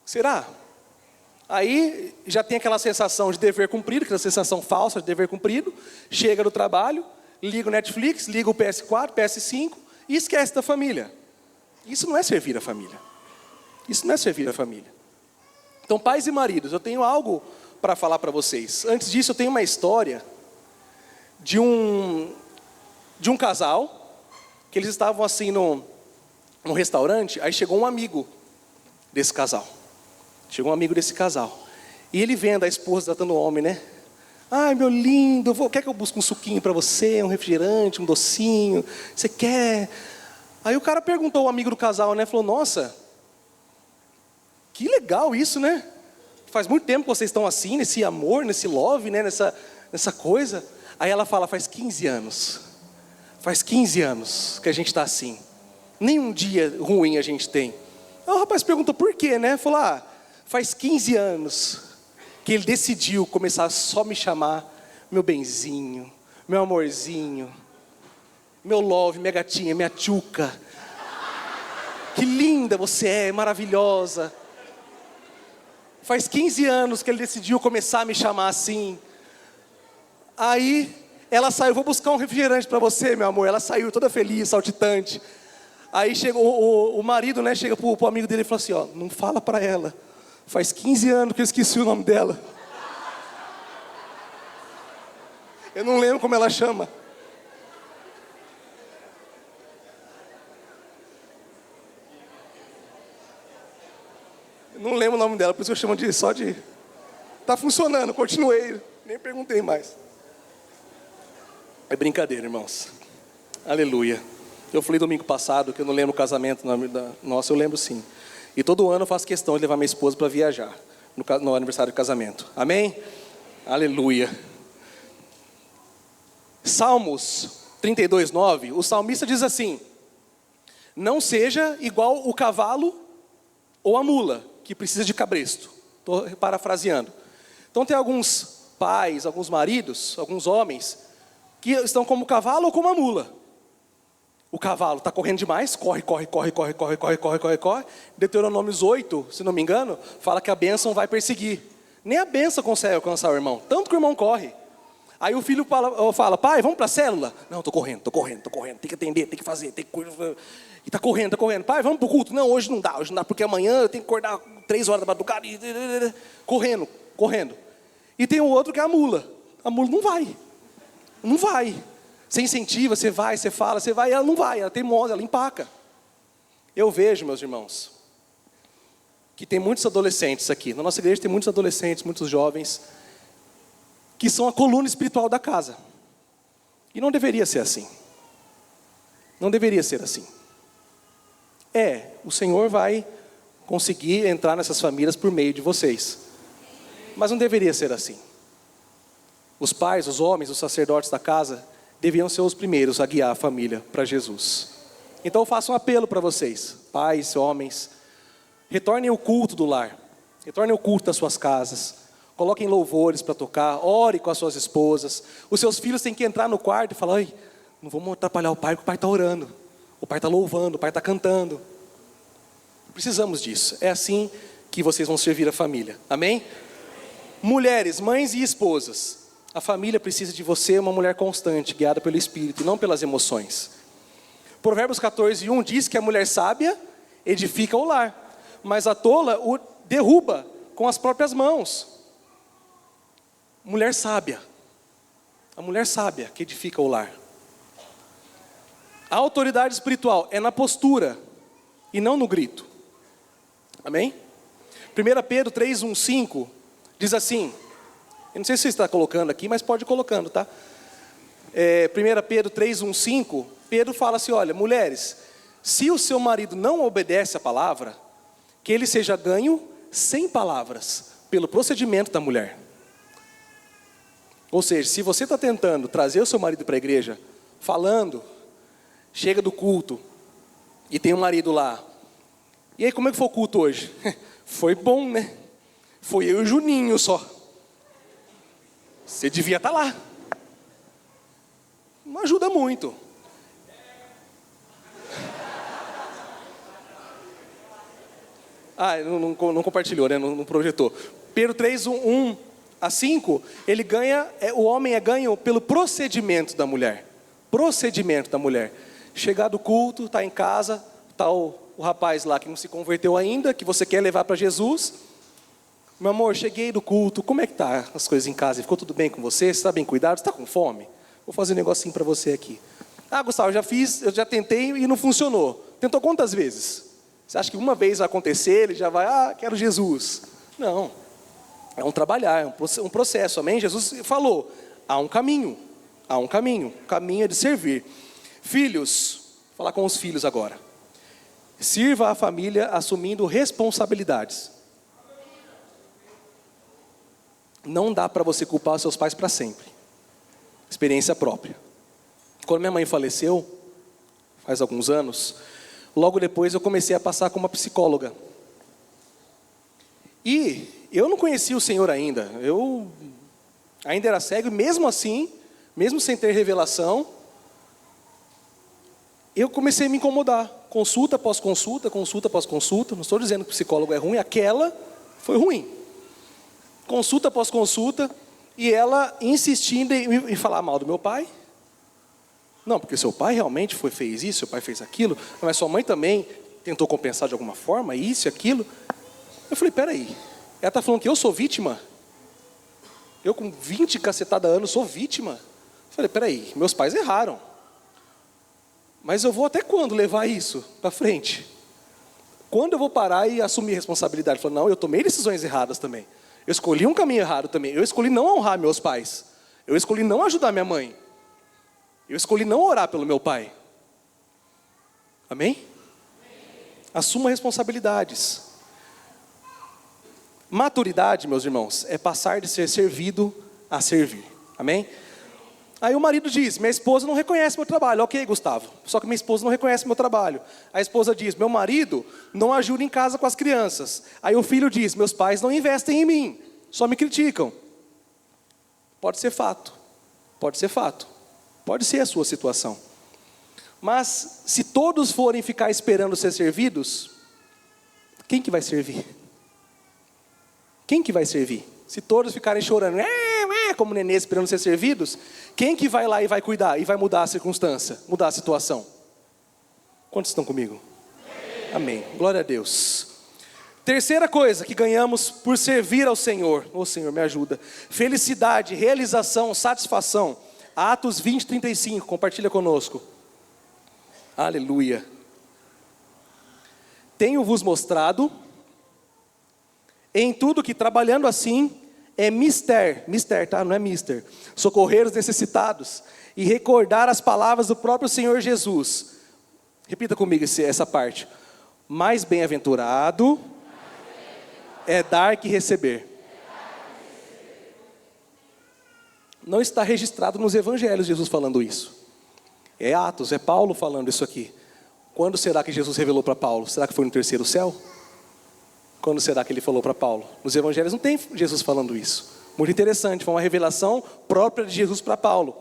Será? Aí já tem aquela sensação de dever cumprido, aquela sensação falsa de dever cumprido. Chega do trabalho, liga o Netflix, liga o PS4, PS5 e esquece da família. Isso não é servir a família. Isso não é servir a família. Então, pais e maridos, eu tenho algo para falar para vocês. Antes disso, eu tenho uma história de um casal, que eles estavam assim num restaurante, aí chegou um amigo desse casal. Chegou um amigo desse casal. E ele vendo a esposa tratando o homem, né? Ai, meu lindo, quer que eu busque um suquinho para você, um refrigerante, um docinho? Você quer? Aí o cara perguntou ao amigo do casal, né? Falou, nossa, que legal isso, né? Faz muito tempo que vocês estão assim, nesse amor, nesse love, né? Nessa coisa. Aí ela fala, faz 15 anos. Faz 15 anos que a gente está assim. Nenhum dia ruim a gente tem. Aí o rapaz perguntou por quê, né? Falou, faz 15 anos que ele decidiu começar a só me chamar meu benzinho, meu amorzinho, meu love, minha gatinha, minha tchuca. Que linda você é, maravilhosa. Faz 15 anos que ele decidiu começar a me chamar assim. Aí ela saiu, vou buscar um refrigerante para você, meu amor. Ela saiu toda feliz, saltitante. Aí chegou o marido, né, chega pro amigo dele e fala assim, não fala para ela. Faz 15 anos que eu esqueci o nome dela. Eu não lembro como ela chama. Eu não lembro o nome dela, por isso eu chamo só de... Tá funcionando, continuei. Nem perguntei mais. É brincadeira, irmãos. Aleluia. Eu falei domingo passado que eu não lembro o casamento. Nossa, eu lembro sim. E todo ano eu faço questão de levar minha esposa para viajar. No aniversário de casamento. Amém? Aleluia. Salmos 32:9. O salmista diz assim: não seja igual o cavalo ou a mula, que precisa de cabresto. Estou parafraseando. Então tem alguns pais, alguns maridos, alguns homens, que estão como o cavalo ou como a mula. O cavalo está correndo demais, corre. Deuteronômios 8, se não me engano, fala que a bênção vai perseguir. Nem a bênção consegue alcançar o irmão, tanto que o irmão corre. Aí o filho fala, pai, vamos para a célula? Não, estou correndo, tem que atender, tem que fazer, tem que... E está correndo. Pai, vamos para o culto? Não, hoje não dá, porque amanhã eu tenho que acordar 3 horas da madrugada. Correndo. E tem o outro que é a mula. A mula não vai. Você incentiva, você vai, você fala, você vai, e ela não vai, ela é teimosa, ela empaca. Eu vejo, meus irmãos, que tem muitos adolescentes aqui. Na nossa igreja tem muitos adolescentes, muitos jovens, que são a coluna espiritual da casa. E não deveria ser assim. Não deveria ser assim. O Senhor vai conseguir entrar nessas famílias por meio de vocês. Mas não deveria ser assim. Os pais, os homens, os sacerdotes da casa deviam ser os primeiros a guiar a família para Jesus. Então eu faço um apelo para vocês, pais, homens, retornem o culto do lar, retornem o culto das suas casas, coloquem louvores para tocar, ore com as suas esposas. Os seus filhos têm que entrar no quarto e falar, não vamos atrapalhar o pai, porque o pai está orando, o pai está louvando, o pai está cantando. Precisamos disso, é assim que vocês vão servir a família, amém? Mulheres, mães e esposas, a família precisa de você, uma mulher constante, guiada pelo Espírito e não pelas emoções. Provérbios 14:1 diz que a mulher sábia edifica o lar, mas a tola o derruba com as próprias mãos. Mulher sábia, a mulher sábia que edifica o lar. A autoridade espiritual é na postura e não no grito. Amém? 1 Pedro 3:1-5 diz assim, eu não sei se você está colocando aqui, mas pode ir colocando, tá? 1 Pedro 3:1-5, Pedro fala assim, olha, mulheres, se o seu marido não obedece a palavra, que ele seja ganho sem palavras, pelo procedimento da mulher. Ou seja, se você está tentando trazer o seu marido para a igreja, falando, chega do culto, e tem um marido lá, e aí como é que foi o culto hoje? Foi bom, né? Foi eu e o Juninho só. Você devia estar lá. Não ajuda muito. Não compartilhou, né? Não projetou. Pedro 3, 1 a 5, ele ganha, o homem é ganho pelo procedimento da mulher. Procedimento da mulher. Chegar do culto, está em casa, está o rapaz lá que não se converteu ainda, que você quer levar para Jesus. Meu amor, cheguei do culto, como é que tá as coisas em casa? Ficou tudo bem com você? Você está bem cuidado? Você está com fome? Vou fazer um negocinho para você aqui. Gustavo, eu já tentei e não funcionou. Tentou quantas vezes? Você acha que uma vez vai acontecer, ele já vai, quero Jesus. Não, é um trabalhar, é um processo, amém? Jesus falou, há um caminho, o caminho é de servir. Filhos, vou falar com os filhos agora. Sirva a família assumindo responsabilidades. Não dá para você culpar os seus pais para sempre. Experiência própria. Quando minha mãe faleceu, faz alguns anos, logo depois eu comecei a passar com uma psicóloga. E eu não conhecia o Senhor ainda. Eu ainda era cego e mesmo assim, mesmo sem ter revelação, eu comecei a me incomodar. Consulta após consulta, consulta após consulta. Não estou dizendo que o psicólogo é ruim, aquela foi ruim. Consulta após consulta, e ela insistindo em falar mal do meu pai. Não, porque seu pai realmente fez isso, seu pai fez aquilo, mas sua mãe também tentou compensar de alguma forma, isso e aquilo. Eu falei, peraí, ela está falando que eu sou vítima? Eu com 20 cacetada anos sou vítima? Eu falei, peraí, meus pais erraram. Mas eu vou até quando levar isso para frente? Quando eu vou parar e assumir a responsabilidade? Eu falei, não, eu tomei decisões erradas também. Eu escolhi um caminho errado também. Eu escolhi não honrar meus pais. Eu escolhi não ajudar minha mãe. Eu escolhi não orar pelo meu pai. Amém? Assuma responsabilidades. Maturidade, meus irmãos, é passar de ser servido a servir. Amém? Aí o marido diz, minha esposa não reconhece meu trabalho. Ok, Gustavo, só que minha esposa não reconhece meu trabalho. A esposa diz, meu marido não ajuda em casa com as crianças. Aí o filho diz, meus pais não investem em mim, só me criticam. Pode ser fato, pode ser fato, pode ser a sua situação. Mas se todos forem ficar esperando ser servidos, quem que vai servir? Quem que vai servir? Se todos ficarem chorando, como nenê esperando ser servidos, quem que vai lá e vai cuidar e vai mudar a circunstância, mudar a situação? Quantos estão comigo? Amém. Glória a Deus. Terceira coisa que ganhamos por servir ao Senhor. Senhor, me ajuda. Felicidade, realização, satisfação. Atos 20, 35. Compartilha conosco. Aleluia. Tenho-vos mostrado em tudo que trabalhando assim é mister, tá? Não é mister. Socorrer os necessitados e recordar as palavras do próprio Senhor Jesus. Repita comigo essa parte. Mais bem-aventurado é dar que receber. Não está registrado nos evangelhos Jesus falando isso. É Atos, é Paulo falando isso aqui. Quando será que Jesus revelou para Paulo? Será que foi no terceiro céu? Quando será que ele falou para Paulo? Nos evangelhos não tem Jesus falando isso. Muito interessante, foi uma revelação própria de Jesus para Paulo.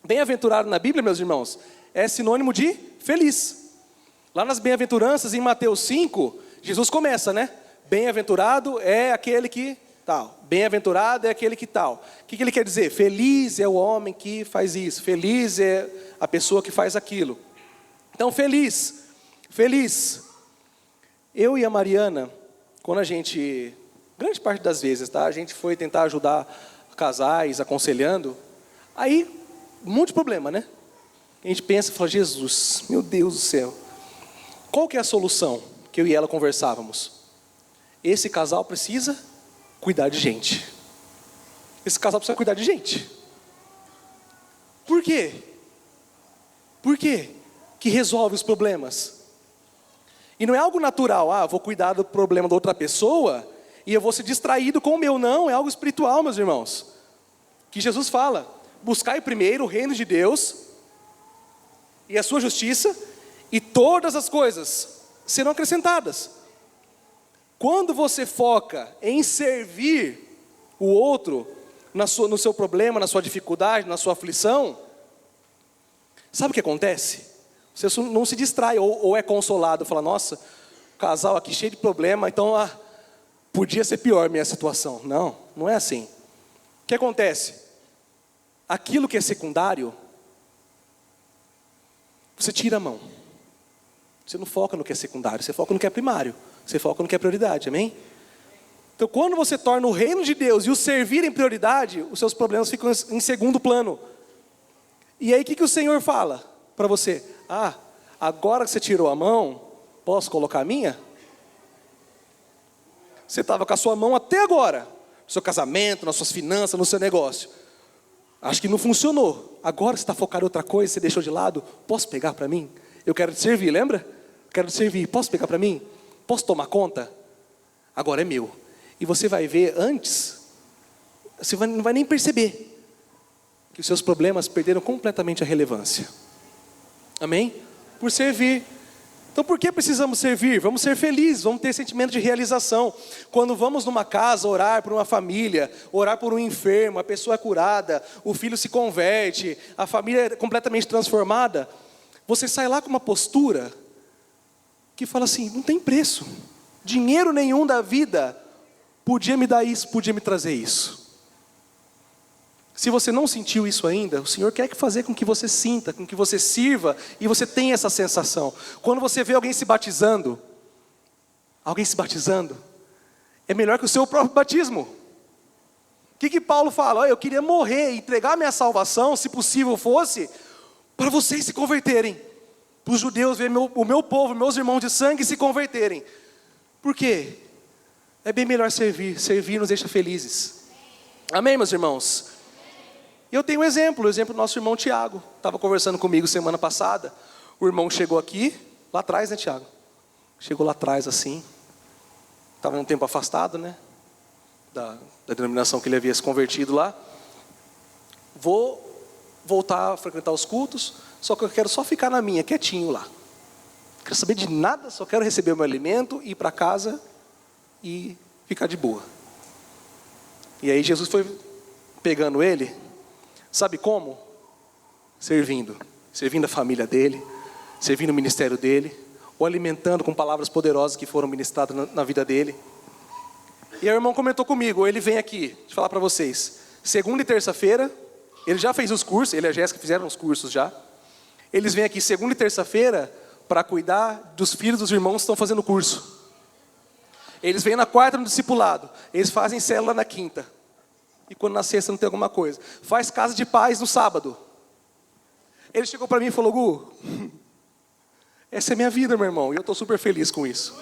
Bem-aventurado na Bíblia, meus irmãos, é sinônimo de feliz. Lá nas bem-aventuranças, em Mateus 5, Jesus começa, né? Bem-aventurado é aquele que tal. Bem-aventurado é aquele que tal. O que ele quer dizer? Feliz é o homem que faz isso. Feliz é a pessoa que faz aquilo. Então, feliz. Eu e a Mariana, quando grande parte das vezes, tá? A gente foi tentar ajudar casais, aconselhando. Aí, um monte de problema, né? A gente pensa e fala, Jesus, meu Deus do céu. Qual que é a solução que eu e ela conversávamos? Esse casal precisa cuidar de gente. Esse casal precisa cuidar de gente. Por quê? Por quê que resolve os problemas? E não é algo natural, vou cuidar do problema da outra pessoa e eu vou ser distraído com o meu. Não, é algo espiritual, meus irmãos. Que Jesus fala, buscai primeiro o reino de Deus e a sua justiça, e todas as coisas serão acrescentadas. Quando você foca em servir o outro, no seu problema, na sua dificuldade, na sua aflição, Sabe o que acontece? Você não se distrai, ou é consolado, fala, nossa, o casal aqui cheio de problema, então podia ser pior minha situação. Não, não é assim. O que acontece? Aquilo que é secundário, você tira a mão. Você não foca no que é secundário, você foca no que é primário. Você foca no que é prioridade, amém? Então quando você torna o reino de Deus e o servir em prioridade, os seus problemas ficam em segundo plano. E aí o que o Senhor fala para você? Agora que você tirou a mão, posso colocar a minha? Você estava com a sua mão até agora, no seu casamento, nas suas finanças, no seu negócio. Acho que não funcionou. Agora você está focado em outra coisa, você deixou de lado. Posso pegar para mim? Eu quero te servir, lembra? Quero te servir, posso pegar para mim? Posso tomar conta? Agora é meu. E você vai ver antes, você não vai nem perceber que os seus problemas perderam completamente a relevância. Amém? Por servir. Então por que precisamos servir? Vamos ser felizes, vamos ter sentimento de realização. Quando vamos numa casa orar por uma família, orar por um enfermo, a pessoa é curada, o filho se converte, a família é completamente transformada, você sai lá com uma postura que fala assim, não tem preço. Dinheiro nenhum da vida podia me dar isso, podia me trazer isso. Se você não sentiu isso ainda, o Senhor quer fazer com que você sinta, com que você sirva e você tenha essa sensação. Quando você vê alguém se batizando, é melhor que o seu próprio batismo. O que Paulo fala? Eu queria morrer, entregar minha salvação, se possível fosse, para vocês se converterem. Para os judeus verem o meu povo, meus irmãos de sangue se converterem. Por quê? É bem melhor servir. Servir nos deixa felizes. Amém, meus irmãos? E eu tenho um exemplo do nosso irmão Tiago. Estava conversando comigo semana passada. O irmão chegou aqui, lá atrás, né, Tiago? Chegou lá atrás assim. Estava um tempo afastado, né? Da denominação que ele havia se convertido lá. Vou voltar a frequentar os cultos, só que eu quero só ficar na minha, quietinho lá. Não quero saber de nada, só quero receber o meu alimento, ir para casa e ficar de boa. E aí Jesus foi pegando ele, sabe como? Servindo a família dele, servindo o ministério dele, o alimentando com palavras poderosas que foram ministradas na vida dele. E aí o irmão comentou comigo, ele vem aqui, deixa eu falar para vocês, segunda e terça-feira, ele já fez os cursos, ele e a Jéssica fizeram os cursos já. Eles vêm aqui segunda e terça-feira para cuidar dos filhos dos irmãos que estão fazendo o curso. Eles vêm na quarta no discipulado, eles fazem célula na quinta. E quando na sexta não tem alguma coisa, faz casa de paz no sábado. Ele chegou para mim e falou, Gu, essa é minha vida, meu irmão, e eu estou super feliz com isso.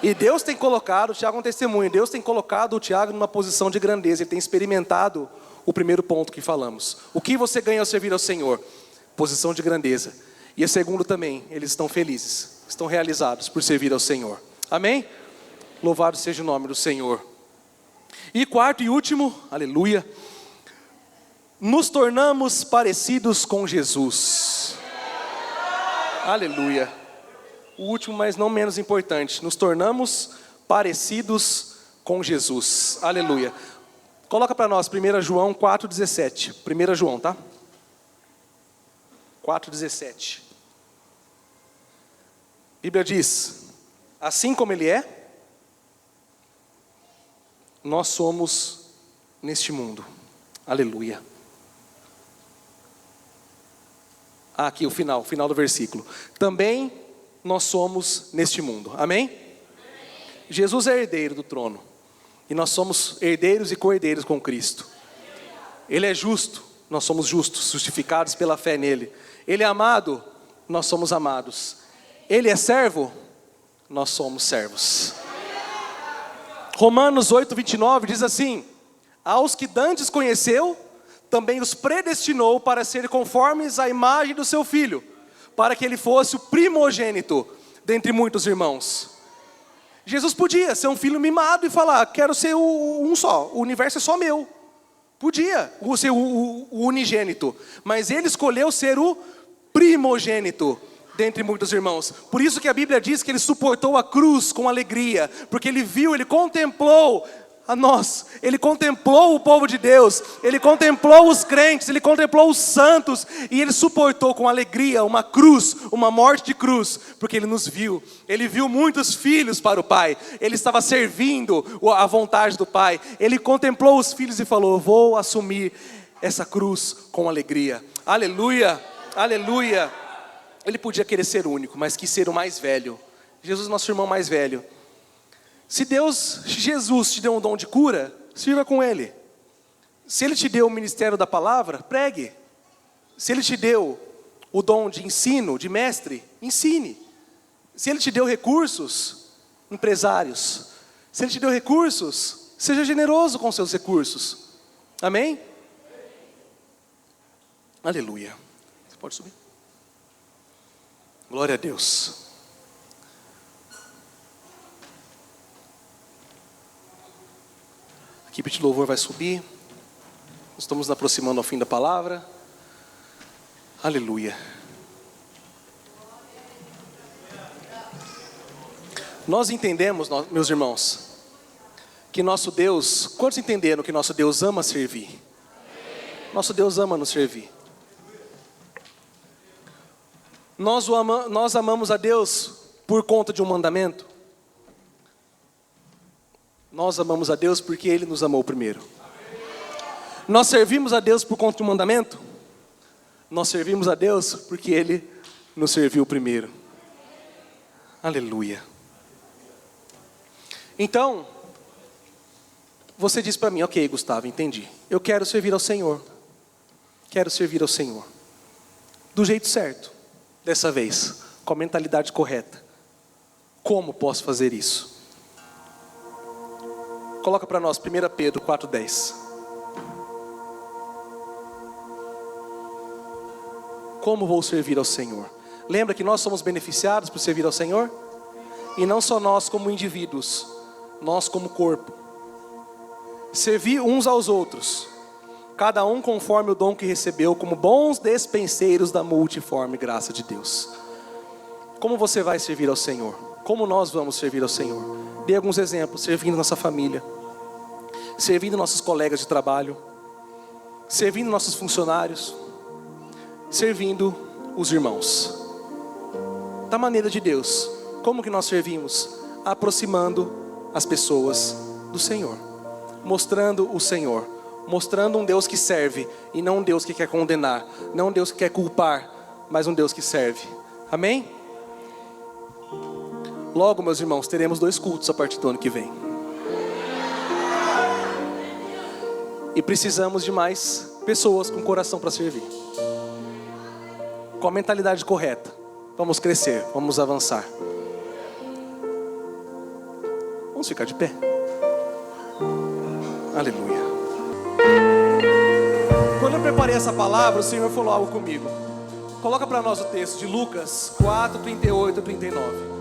E Deus tem colocado, o Tiago é um testemunho, Deus tem colocado o Tiago numa posição de grandeza, ele tem experimentado o primeiro ponto que falamos. O que você ganha ao servir ao Senhor? Posição de grandeza. E a segundo também, eles estão felizes, estão realizados por servir ao Senhor. Amém? Louvado seja o nome do Senhor. E quarto e último, aleluia, nos tornamos parecidos com Jesus. Aleluia. O último, mas não menos importante, nos tornamos parecidos com Jesus. Aleluia. Coloca para nós 1 João 4,17. 1 João, tá? 4,17. A Bíblia diz, assim como Ele é, nós somos neste mundo. Aleluia. Aqui o final do versículo. Também nós somos neste mundo. Amém? Jesus é herdeiro do trono. E nós somos herdeiros e co-herdeiros com Cristo. Ele é justo, nós somos justos, justificados pela fé nele. Ele é amado, nós somos amados. Ele é servo, nós somos servos. Romanos 8:29 diz assim, aos que dantes conheceu, também os predestinou para serem conformes à imagem do seu Filho, para que ele fosse o primogênito dentre muitos irmãos. Jesus podia ser um filho mimado e falar, quero ser um só, o universo é só meu. Podia ser o unigênito, mas ele escolheu ser o primogênito dentre muitos irmãos. Por isso que a Bíblia diz que ele suportou a cruz com alegria, porque ele viu, ele contemplou a nós. Ele contemplou o povo de Deus, Ele contemplou os crentes, Ele contemplou os santos, e Ele suportou com alegria uma cruz, uma morte de cruz, porque Ele nos viu. Ele viu muitos filhos para o Pai, Ele estava servindo a vontade do Pai. Ele contemplou os filhos e falou: vou assumir essa cruz com alegria. Aleluia, aleluia. Ele podia querer ser o único, mas quis ser o mais velho. Jesus, nosso irmão mais velho. Se Jesus te deu um dom de cura, sirva com Ele. Se Ele te deu o ministério da palavra, pregue. Se Ele te deu o dom de ensino, de mestre, ensine. Se Ele te deu recursos, empresários. Se Ele te deu recursos, seja generoso com seus recursos. Amém? Aleluia. Você pode subir? Glória a Deus. A equipe de louvor vai subir. Estamos nos aproximando ao fim da palavra. Aleluia. Nós entendemos, meus irmãos, que nosso Deus, quantos entenderam que nosso Deus ama servir? Nosso Deus ama nos servir. Nós amamos a Deus por conta de um mandamento? Nós amamos a Deus porque Ele nos amou primeiro. Nós servimos a Deus por conta de um mandamento? Nós servimos a Deus porque Ele nos serviu primeiro. Aleluia. Então, você diz para mim: ok, Gustavo, entendi. Eu quero servir ao Senhor. Quero servir ao Senhor. Do jeito certo. Dessa vez, com a mentalidade correta. Como posso fazer isso? Coloca para nós 1 Pedro 4,10. Como vou servir ao Senhor? Lembra que nós somos beneficiados por servir ao Senhor? E não só nós como indivíduos, nós como corpo. Servir uns aos outros, cada um conforme o dom que recebeu, como bons despenseiros da multiforme graça de Deus. Como você vai servir ao Senhor? Como nós vamos servir ao Senhor? Dê alguns exemplos: servindo nossa família, servindo nossos colegas de trabalho, servindo nossos funcionários, servindo os irmãos. Da maneira de Deus, como que nós servimos? Aproximando as pessoas do Senhor, mostrando o Senhor, mostrando um Deus que serve e não um Deus que quer condenar, não um Deus que quer culpar, mas um Deus que serve. Amém? Logo, meus irmãos, teremos 2 cultos a partir do ano que vem. E precisamos de mais pessoas com coração para servir. Com a mentalidade correta. Vamos crescer, vamos avançar. Vamos ficar de pé. Aleluia. Quando eu preparei essa palavra, o Senhor falou algo comigo. Coloca para nós o texto de Lucas 4, 38 e 39.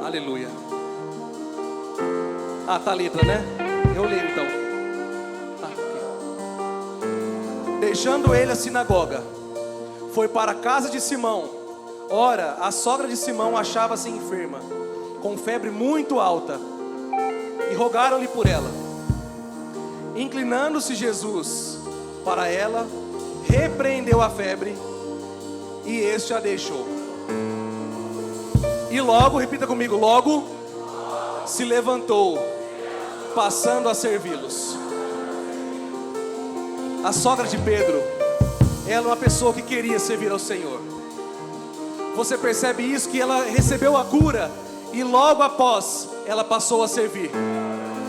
Aleluia. Tá a letra, né? Eu leio então. Deixando ele a sinagoga, foi para a casa de Simão. Ora, a sogra de Simão achava-se enferma, com febre muito alta, e rogaram-lhe por ela. Inclinando-se Jesus para ela, repreendeu a febre, e este a deixou. E logo, repita comigo, logo se levantou, passando a servi-los. A sogra de Pedro, ela é uma pessoa que queria servir ao Senhor. Você percebe isso, que ela recebeu a cura e logo após ela passou a servir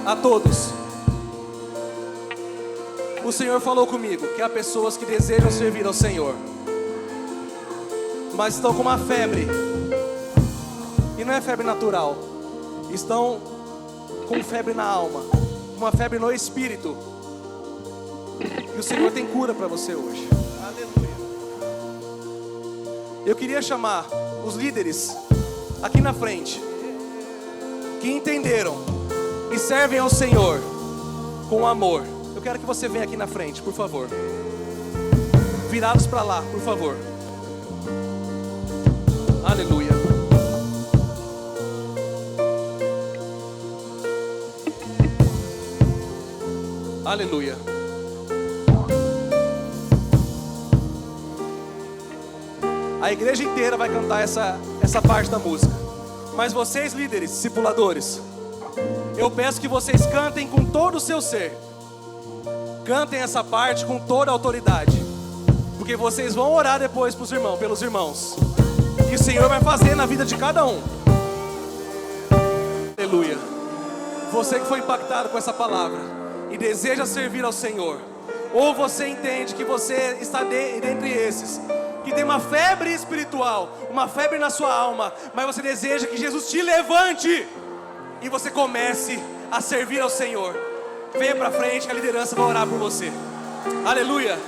a todos. O Senhor falou comigo que há pessoas que desejam servir ao Senhor, mas estão com uma febre. E não é febre natural. Estão com febre na alma, uma febre no espírito. E o Senhor tem cura para você hoje. Aleluia. Eu queria chamar os líderes aqui na frente, que entenderam e servem ao Senhor com amor. Eu quero que você venha aqui na frente, por favor. Virados para lá, por favor. Aleluia. Aleluia. A igreja inteira vai cantar essa parte da música. Mas vocês, líderes, discipuladores, eu peço que vocês cantem com todo o seu ser. Cantem essa parte com toda a autoridade. Porque vocês vão orar depois pelos irmãos. E o Senhor vai fazer na vida de cada um. Aleluia. Você que foi impactado com essa palavra e deseja servir ao Senhor, ou você entende que você está dentre esses que tem uma febre espiritual, uma febre na sua alma, mas você deseja que Jesus te levante e você comece a servir ao Senhor, venha para frente que a liderança vai orar por você. Aleluia.